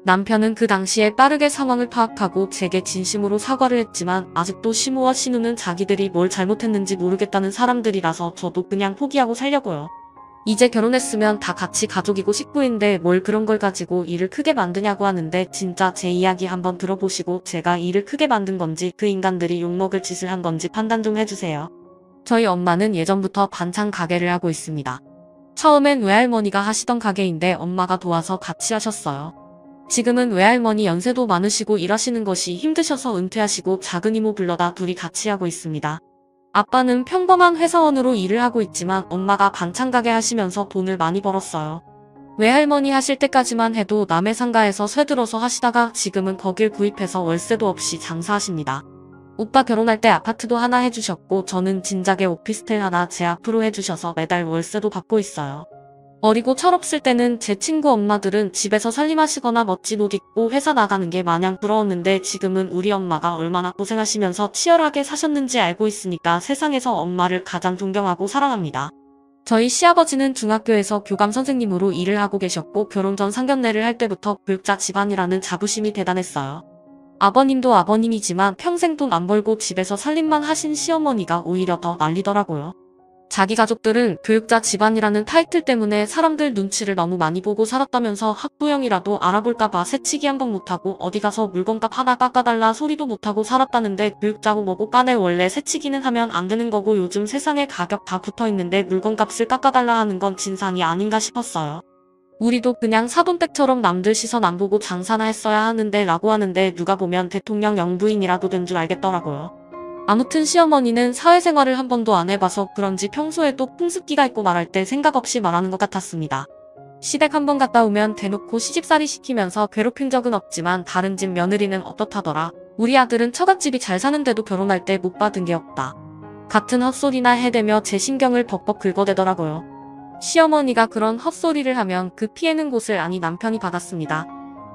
남편은 그 당시에 빠르게 상황을 파악하고 제게 진심으로 사과를 했지만 아직도 시모와 시누는 자기들이 뭘 잘못했는지 모르겠다는 사람들이라서 저도 그냥 포기하고 살려고요. 이제 결혼했으면 다 같이 가족이고 식구인데 뭘 그런 걸 가지고 일을 크게 만드냐고 하는데 진짜 제 이야기 한번 들어보시고 제가 일을 크게 만든 건지 그 인간들이 욕먹을 짓을 한 건지 판단 좀 해주세요. 저희 엄마는 예전부터 반찬 가게를 하고 있습니다. 처음엔 외할머니가 하시던 가게인데 엄마가 도와서 같이 하셨어요. 지금은 외할머니 연세도 많으시고 일하시는 것이 힘드셔서 은퇴하시고 작은 이모 불러다 둘이 같이 하고 있습니다. 아빠는 평범한 회사원으로 일을 하고 있지만 엄마가 반찬 가게 하시면서 돈을 많이 벌었어요. 외할머니 하실 때까지만 해도 남의 상가에서 쇠들어서 하시다가 지금은 거길 구입해서 월세도 없이 장사하십니다. 오빠 결혼할 때 아파트도 하나 해주셨고 저는 진작에 오피스텔 하나 제 앞으로 해주셔서 매달 월세도 받고 있어요. 어리고 철없을 때는 제 친구 엄마들은 집에서 살림하시거나 멋진 옷 입고 회사 나가는 게 마냥 부러웠는데 지금은 우리 엄마가 얼마나 고생하시면서 치열하게 사셨는지 알고 있으니까 세상에서 엄마를 가장 존경하고 사랑합니다. 저희 시아버지는 중학교에서 교감 선생님으로 일을 하고 계셨고 결혼 전 상견례를 할 때부터 교육자 집안이라는 자부심이 대단했어요. 아버님도 아버님이지만 평생 돈 안 벌고 집에서 살림만 하신 시어머니가 오히려 더 난리더라고요. 자기 가족들은 교육자 집안이라는 타이틀 때문에 사람들 눈치를 너무 많이 보고 살았다면서 학부형이라도 알아볼까봐 새치기 한 번 못하고 어디 가서 물건값 하나 깎아달라 소리도 못하고 살았다는데 교육자고 뭐고 간에 원래 새치기는 하면 안 되는 거고 요즘 세상에 가격 다 붙어있는데 물건값을 깎아달라 하는 건 진상이 아닌가 싶었어요. 우리도 그냥 사돈댁처럼 남들 시선 안 보고 장사나 했어야 하는데 라고 하는데 누가 보면 대통령 영부인이라도 된 줄 알겠더라고요. 아무튼 시어머니는 사회생활을 한 번도 안 해봐서 그런지 평소에도 풍습기가 있고 말할 때 생각 없이 말하는 것 같았습니다. 시댁 한 번 갔다 오면 대놓고 시집살이 시키면서 괴롭힌 적은 없지만 다른 집 며느리는 어떻다더라. 우리 아들은 처갓집이 잘 사는데도 결혼할 때 못 받은 게 없다. 같은 헛소리나 해대며 제 신경을 벅벅 긁어대더라고요. 시어머니가 그런 헛소리를 하면 그 피해는 곳을 아니 남편이 받았습니다.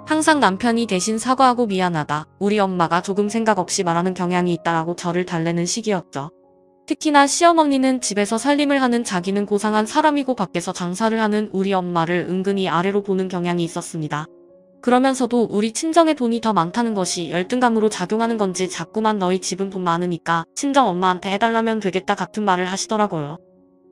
항상 남편이 대신 사과하고 미안하다. 우리 엄마가 조금 생각 없이 말하는 경향이 있다라고 저를 달래는 시기였죠. 특히나 시어머니는 집에서 살림을 하는 자기는 고상한 사람이고 밖에서 장사를 하는 우리 엄마를 은근히 아래로 보는 경향이 있었습니다. 그러면서도 우리 친정에 돈이 더 많다는 것이 열등감으로 작용하는 건지 자꾸만 너희 집은 돈 많으니까 친정 엄마한테 해달라면 되겠다 같은 말을 하시더라고요.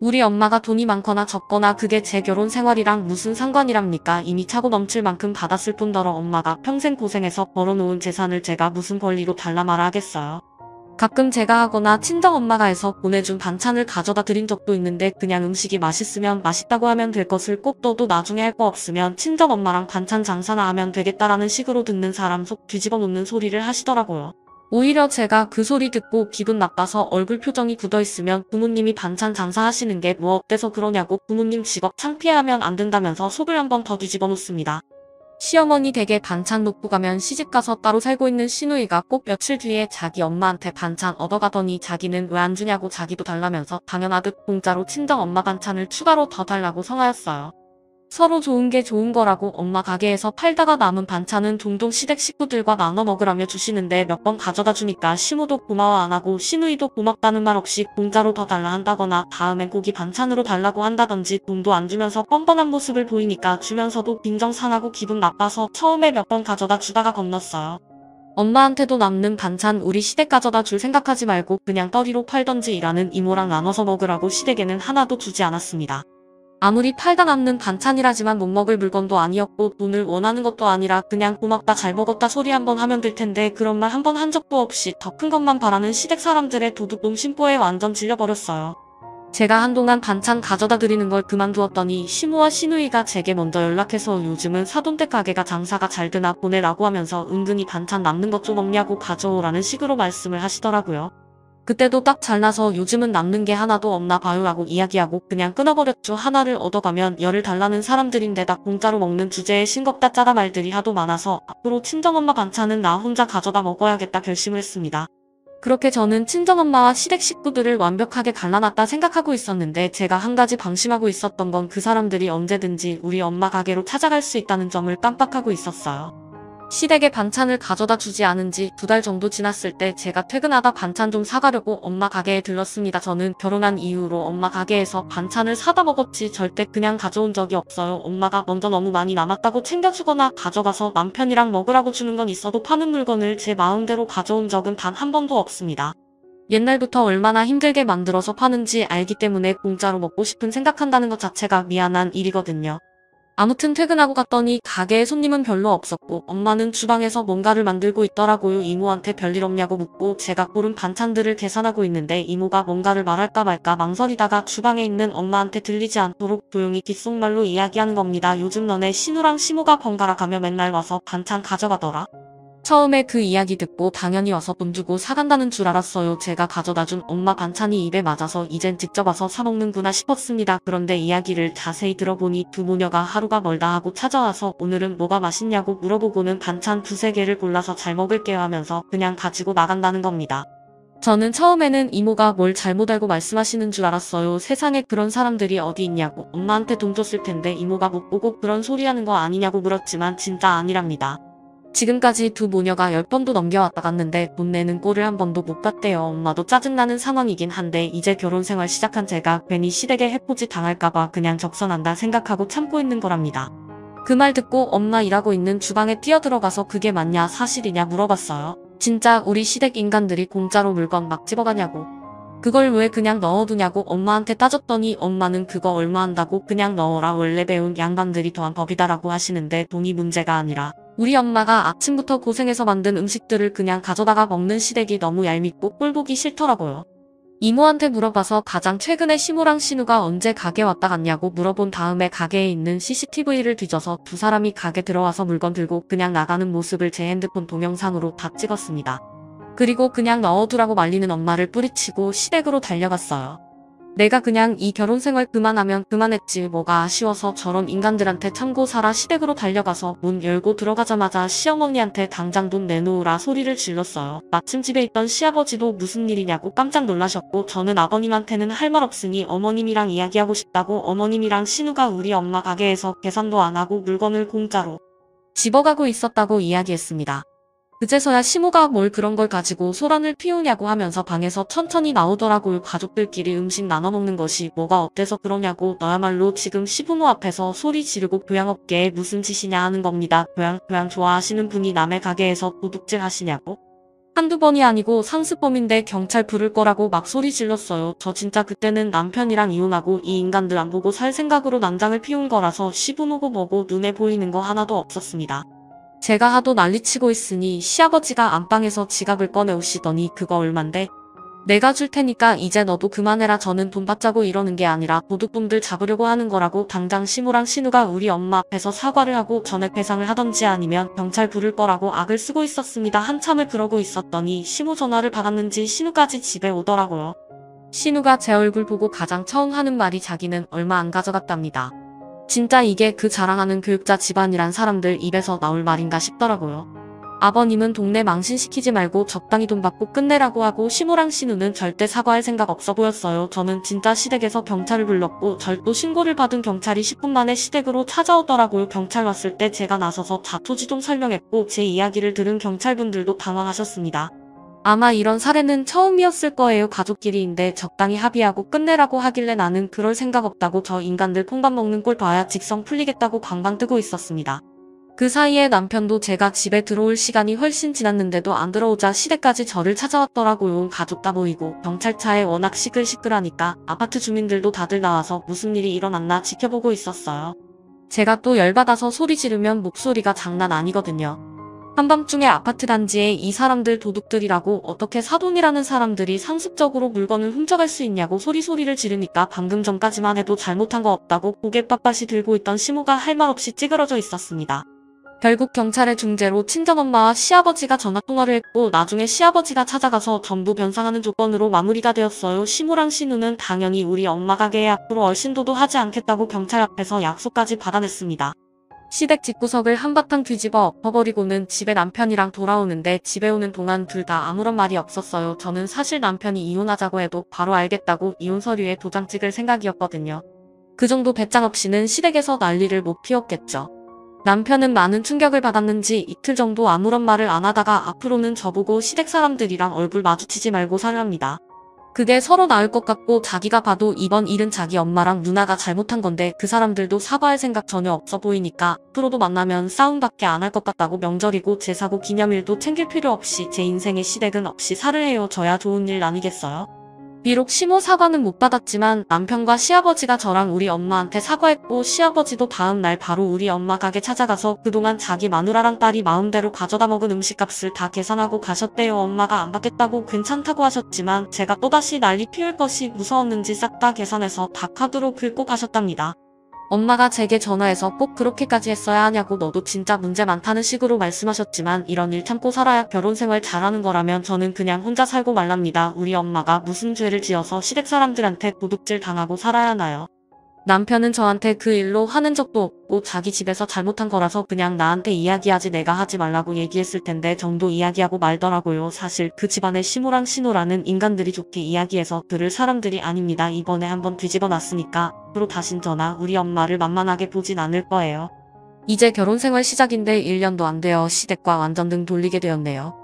우리 엄마가 돈이 많거나 적거나 그게 제 결혼 생활이랑 무슨 상관이랍니까? 이미 차고 넘칠 만큼 받았을 뿐더러 엄마가 평생 고생해서 벌어놓은 재산을 제가 무슨 권리로 달라 말아 하겠어요. 가끔 제가 하거나 친정엄마가 해서 보내준 반찬을 가져다 드린 적도 있는데 그냥 음식이 맛있으면 맛있다고 하면 될 것을 꼭 떠도 나중에 할 거 없으면 친정엄마랑 반찬 장사나 하면 되겠다라는 식으로 듣는 사람 속 뒤집어 놓는 소리를 하시더라고요. 오히려 제가 그 소리 듣고 기분 나빠서 얼굴 표정이 굳어있으면 부모님이 반찬 장사하시는 게 뭐 어때서 그러냐고 부모님 직업 창피해하면 안 된다면서 속을 한 번 더 뒤집어 놓습니다. 시어머니 댁에 반찬 놓고 가면 시집가서 따로 살고 있는 시누이가 꼭 며칠 뒤에 자기 엄마한테 반찬 얻어가더니 자기는 왜 안 주냐고 자기도 달라면서 당연하듯 공짜로 친정엄마 반찬을 추가로 더 달라고 성하였어요. 서로 좋은 게 좋은 거라고 엄마 가게에서 팔다가 남은 반찬은 종종 시댁 식구들과 나눠 먹으라며 주시는데 몇 번 가져다 주니까 시모도 고마워 안 하고 시누이도 고맙다는 말 없이 공짜로 더 달라 한다거나 다음엔 고기 반찬으로 달라고 한다든지 돈도 안 주면서 뻔뻔한 모습을 보이니까 주면서도 빈정 상하고 기분 나빠서 처음에 몇 번 가져다 주다가 건넜어요. 엄마한테도 남는 반찬 우리 시댁 가져다 줄 생각하지 말고 그냥 떠리로 팔던지 일하는 이모랑 나눠서 먹으라고 시댁에는 하나도 주지 않았습니다. 아무리 팔다 남는 반찬이라지만 못 먹을 물건도 아니었고 돈을 원하는 것도 아니라 그냥 고맙다 잘 먹었다 소리 한번 하면 될 텐데 그런 말 한 번 한 적도 없이 더 큰 것만 바라는 시댁 사람들의 도둑놈 심보에 완전 질려버렸어요. 제가 한동안 반찬 가져다 드리는 걸 그만두었더니 시모와 시누이가 제게 먼저 연락해서 요즘은 사돈댁 가게가 장사가 잘 되나 보네라고 하면서 은근히 반찬 남는 것 좀 없냐고 가져오라는 식으로 말씀을 하시더라고요. 그때도 딱 잘나서 요즘은 남는 게 하나도 없나 봐요라고 이야기하고 그냥 끊어버렸죠. 하나를 얻어가면 열을 달라는 사람들인데다 공짜로 먹는 주제에 싱겁다 짜다 말들이 하도 많아서 앞으로 친정엄마 반찬은 나 혼자 가져다 먹어야겠다 결심을 했습니다. 그렇게 저는 친정엄마와 시댁 식구들을 완벽하게 갈라놨다 생각하고 있었는데 제가 한 가지 방심하고 있었던 건 그 사람들이 언제든지 우리 엄마 가게로 찾아갈 수 있다는 점을 깜빡하고 있었어요. 시댁에 반찬을 가져다 주지 않은 지 2달 정도 지났을 때 제가 퇴근하다 반찬 좀 사가려고 엄마 가게에 들렀습니다. 저는 결혼한 이후로 엄마 가게에서 반찬을 사다 먹었지 절대 그냥 가져온 적이 없어요. 엄마가 먼저 너무 많이 남았다고 챙겨주거나 가져가서 남편이랑 먹으라고 주는 건 있어도 파는 물건을 제 마음대로 가져온 적은 단 한 번도 없습니다. 옛날부터 얼마나 힘들게 만들어서 파는지 알기 때문에 공짜로 먹고 싶은 생각한다는 것 자체가 미안한 일이거든요. 아무튼 퇴근하고 갔더니 가게에 손님은 별로 없었고 엄마는 주방에서 뭔가를 만들고 있더라고요. 이모한테 별일 없냐고 묻고 제가 고른 반찬들을 계산하고 있는데 이모가 뭔가를 말할까 말까 망설이다가 주방에 있는 엄마한테 들리지 않도록 조용히 귓속말로 이야기하는 겁니다. 요즘 너네 시누랑 시모가 번갈아 가며 맨날 와서 반찬 가져가더라. 처음에 그 이야기 듣고 당연히 와서 돈 주고 사간다는 줄 알았어요. 제가 가져다준 엄마 반찬이 입에 맞아서 이젠 직접 와서 사먹는구나 싶었습니다. 그런데 이야기를 자세히 들어보니 두 모녀가 하루가 멀다 하고 찾아와서 오늘은 뭐가 맛있냐고 물어보고는 반찬 2~3개를 골라서 잘 먹을게요 하면서 그냥 가지고 나간다는 겁니다. 저는 처음에는 이모가 뭘 잘못 알고 말씀하시는 줄 알았어요. 세상에 그런 사람들이 어디 있냐고 엄마한테 돈 줬을 텐데 이모가 못 보고 그런 소리 하는 거 아니냐고 물었지만 진짜 아니랍니다. 지금까지 두 모녀가 10번도 넘겨왔다 갔는데 돈 내는 꼴을 한 번도 못 봤대요. 엄마도 짜증나는 상황이긴 한데 이제 결혼 생활 시작한 제가 괜히 시댁에 해코지 당할까봐 그냥 적선한다 생각하고 참고 있는 거랍니다. 그 말 듣고 엄마 일하고 있는 주방에 뛰어들어가서 그게 맞냐 사실이냐 물어봤어요. 진짜 우리 시댁 인간들이 공짜로 물건 막 집어가냐고. 그걸 왜 그냥 넣어두냐고 엄마한테 따졌더니 엄마는 그거 얼마 한다고 그냥 넣어라 원래 배운 양반들이 더한 법이다라고 하시는데 돈이 문제가 아니라 우리 엄마가 아침부터 고생해서 만든 음식들을 그냥 가져다가 먹는 시댁이 너무 얄밉고 꼴보기 싫더라고요. 이모한테 물어봐서 가장 최근에 시모랑 신우가 언제 가게 왔다 갔냐고 물어본 다음에 가게에 있는 CCTV를 뒤져서 두 사람이 가게 들어와서 물건 들고 그냥 나가는 모습을 제 핸드폰 동영상으로 다 찍었습니다. 그리고 그냥 넣어두라고 말리는 엄마를 뿌리치고 시댁으로 달려갔어요. 내가 그냥 이 결혼 생활 그만하면 그만했지 뭐가 아쉬워서 저런 인간들한테 참고 살아 시댁으로 달려가서 문 열고 들어가자마자 시어머니한테 당장 돈 내놓으라 소리를 질렀어요. 마침 집에 있던 시아버지도 무슨 일이냐고 깜짝 놀라셨고 저는 아버님한테는 할 말 없으니 어머님이랑 이야기하고 싶다고 어머님이랑 신우가 우리 엄마 가게에서 계산도 안 하고 물건을 공짜로 집어가고 있었다고 이야기했습니다. 그제서야 시모가 뭘 그런 걸 가지고 소란을 피우냐고 하면서 방에서 천천히 나오더라고요. 가족들끼리 음식 나눠 먹는 것이 뭐가 어때서 그러냐고 너야말로 지금 시부모 앞에서 소리 지르고 교양업계에 무슨 짓이냐 하는 겁니다. 교양 좋아하시는 분이 남의 가게에서 도둑질 하시냐고. 한두 번이 아니고 상습범인데 경찰 부를 거라고 막 소리 질렀어요. 저 진짜 그때는 남편이랑 이혼하고 이 인간들 안 보고 살 생각으로 난장을 피운 거라서 시부모고 뭐고 눈에 보이는 거 하나도 없었습니다. 제가 하도 난리치고 있으니 시아버지가 안방에서 지갑을 꺼내오시더니 그거 얼만데? 내가 줄 테니까 이제 너도 그만해라. 저는 돈 받자고 이러는 게 아니라 도둑놈들 잡으려고 하는 거라고 당장 시모랑 신우가 우리 엄마 앞에서 사과를 하고 전액 배상을 하던지 아니면 경찰 부를 거라고 악을 쓰고 있었습니다. 한참을 그러고 있었더니 시모 전화를 받았는지 신우까지 집에 오더라고요. 신우가 제 얼굴 보고 가장 처음 하는 말이 자기는 얼마 안 가져갔답니다. 진짜 이게 그 자랑하는 교육자 집안이란 사람들 입에서 나올 말인가 싶더라고요. 아버님은 동네 망신시키지 말고 적당히 돈 받고 끝내라고 하고 시모랑 신우는 절대 사과할 생각 없어 보였어요. 저는 진짜 시댁에서 경찰을 불렀고 절도 신고를 받은 경찰이 10분 만에 시댁으로 찾아오더라고요. 경찰 왔을 때 제가 나서서 자초지종 설명했고 제 이야기를 들은 경찰분들도 당황하셨습니다. 아마 이런 사례는 처음이었을 거예요. 가족끼리인데 적당히 합의하고 끝내라고 하길래 나는 그럴 생각 없다고 저 인간들 콩밥 먹는 꼴 봐야 직성 풀리겠다고 방방 뜨고 있었습니다. 그 사이에 남편도 제가 집에 들어올 시간이 훨씬 지났는데도 안 들어오자 시댁까지 저를 찾아왔더라고요. 가족 다 모이고 경찰차에 워낙 시끌시끌하니까 아파트 주민들도 다들 나와서 무슨 일이 일어났나 지켜보고 있었어요. 제가 또 열받아서 소리 지르면 목소리가 장난 아니거든요. 한밤중에 아파트 단지에 이 사람들 도둑들이라고 어떻게 사돈이라는 사람들이 상습적으로 물건을 훔쳐갈 수 있냐고 소리를 지르니까 방금 전까지만 해도 잘못한 거 없다고 고개 빳빳이 들고 있던 시모가 할 말 없이 찌그러져 있었습니다. 결국 경찰의 중재로 친정엄마와 시아버지가 전화통화를 했고 나중에 시아버지가 찾아가서 전부 변상하는 조건으로 마무리가 되었어요. 시모랑 신우는 당연히 우리 엄마 가게에 앞으로 얼씬도도 하지 않겠다고 경찰 앞에서 약속까지 받아냈습니다. 시댁 집구석을 한바탕 뒤집어 엎어버리고는 집에 남편이랑 돌아오는데 집에 오는 동안 둘 다 아무런 말이 없었어요. 저는 사실 남편이 이혼하자고 해도 바로 알겠다고 이혼 서류에 도장 찍을 생각이었거든요. 그 정도 배짱 없이는 시댁에서 난리를 못 피웠겠죠. 남편은 많은 충격을 받았는지 이틀 정도 아무런 말을 안 하다가 앞으로는 저보고 시댁 사람들이랑 얼굴 마주치지 말고 살랍니다. 그게 서로 나을 것 같고 자기가 봐도 이번 일은 자기 엄마랑 누나가 잘못한 건데 그 사람들도 사과할 생각 전혀 없어 보이니까 앞으로도 만나면 싸움밖에 안 할 것 같다고 명절이고 제사고 기념일도 챙길 필요 없이 제 인생에 시댁은 없이 살을 헤어져야 좋은 일 아니겠어요? 비록 시모 사과는 못 받았지만 남편과 시아버지가 저랑 우리 엄마한테 사과했고 시아버지도 다음 날 바로 우리 엄마 가게 찾아가서 그동안 자기 마누라랑 딸이 마음대로 가져다 먹은 음식값을 다 계산하고 가셨대요. 엄마가 안 받겠다고 괜찮다고 하셨지만 제가 또다시 난리 피울 것이 무서웠는지 싹 다 계산해서 다 카드로 긁고 가셨답니다. 엄마가 제게 전화해서 꼭 그렇게까지 했어야 하냐고 너도 진짜 문제 많다는 식으로 말씀하셨지만 이런 일 참고 살아야 결혼 생활 잘하는 거라면 저는 그냥 혼자 살고 말랍니다. 우리 엄마가 무슨 죄를 지어서 시댁 사람들한테 도둑질 당하고 살아야 하나요? 남편은 저한테 그 일로 화낸 적도 없고 자기 집에서 잘못한 거라서 그냥 나한테 이야기하지 내가 하지 말라고 얘기했을 텐데 정도 이야기하고 말더라고요. 사실 그 집안의 시모랑 신호라는 인간들이 좋게 이야기해서 들을 사람들이 아닙니다. 이번에 한번 뒤집어 놨으니까 앞으로 다신 저나 우리 엄마를 만만하게 보진 않을 거예요. 이제 결혼 생활 시작인데 1년도 안 되어 시댁과 완전 등 돌리게 되었네요.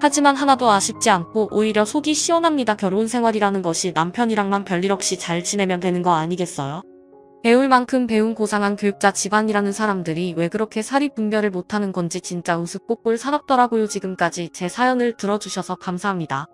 하지만 하나도 아쉽지 않고 오히려 속이 시원합니다. 결혼 생활이라는 것이 남편이랑만 별일 없이 잘 지내면 되는 거 아니겠어요? 배울 만큼 배운 고상한 교육자 집안이라는 사람들이 왜 그렇게 사리 분별을 못하는 건지 진짜 우스꼴꼴 사납더라고요. 지금까지 제 사연을 들어주셔서 감사합니다.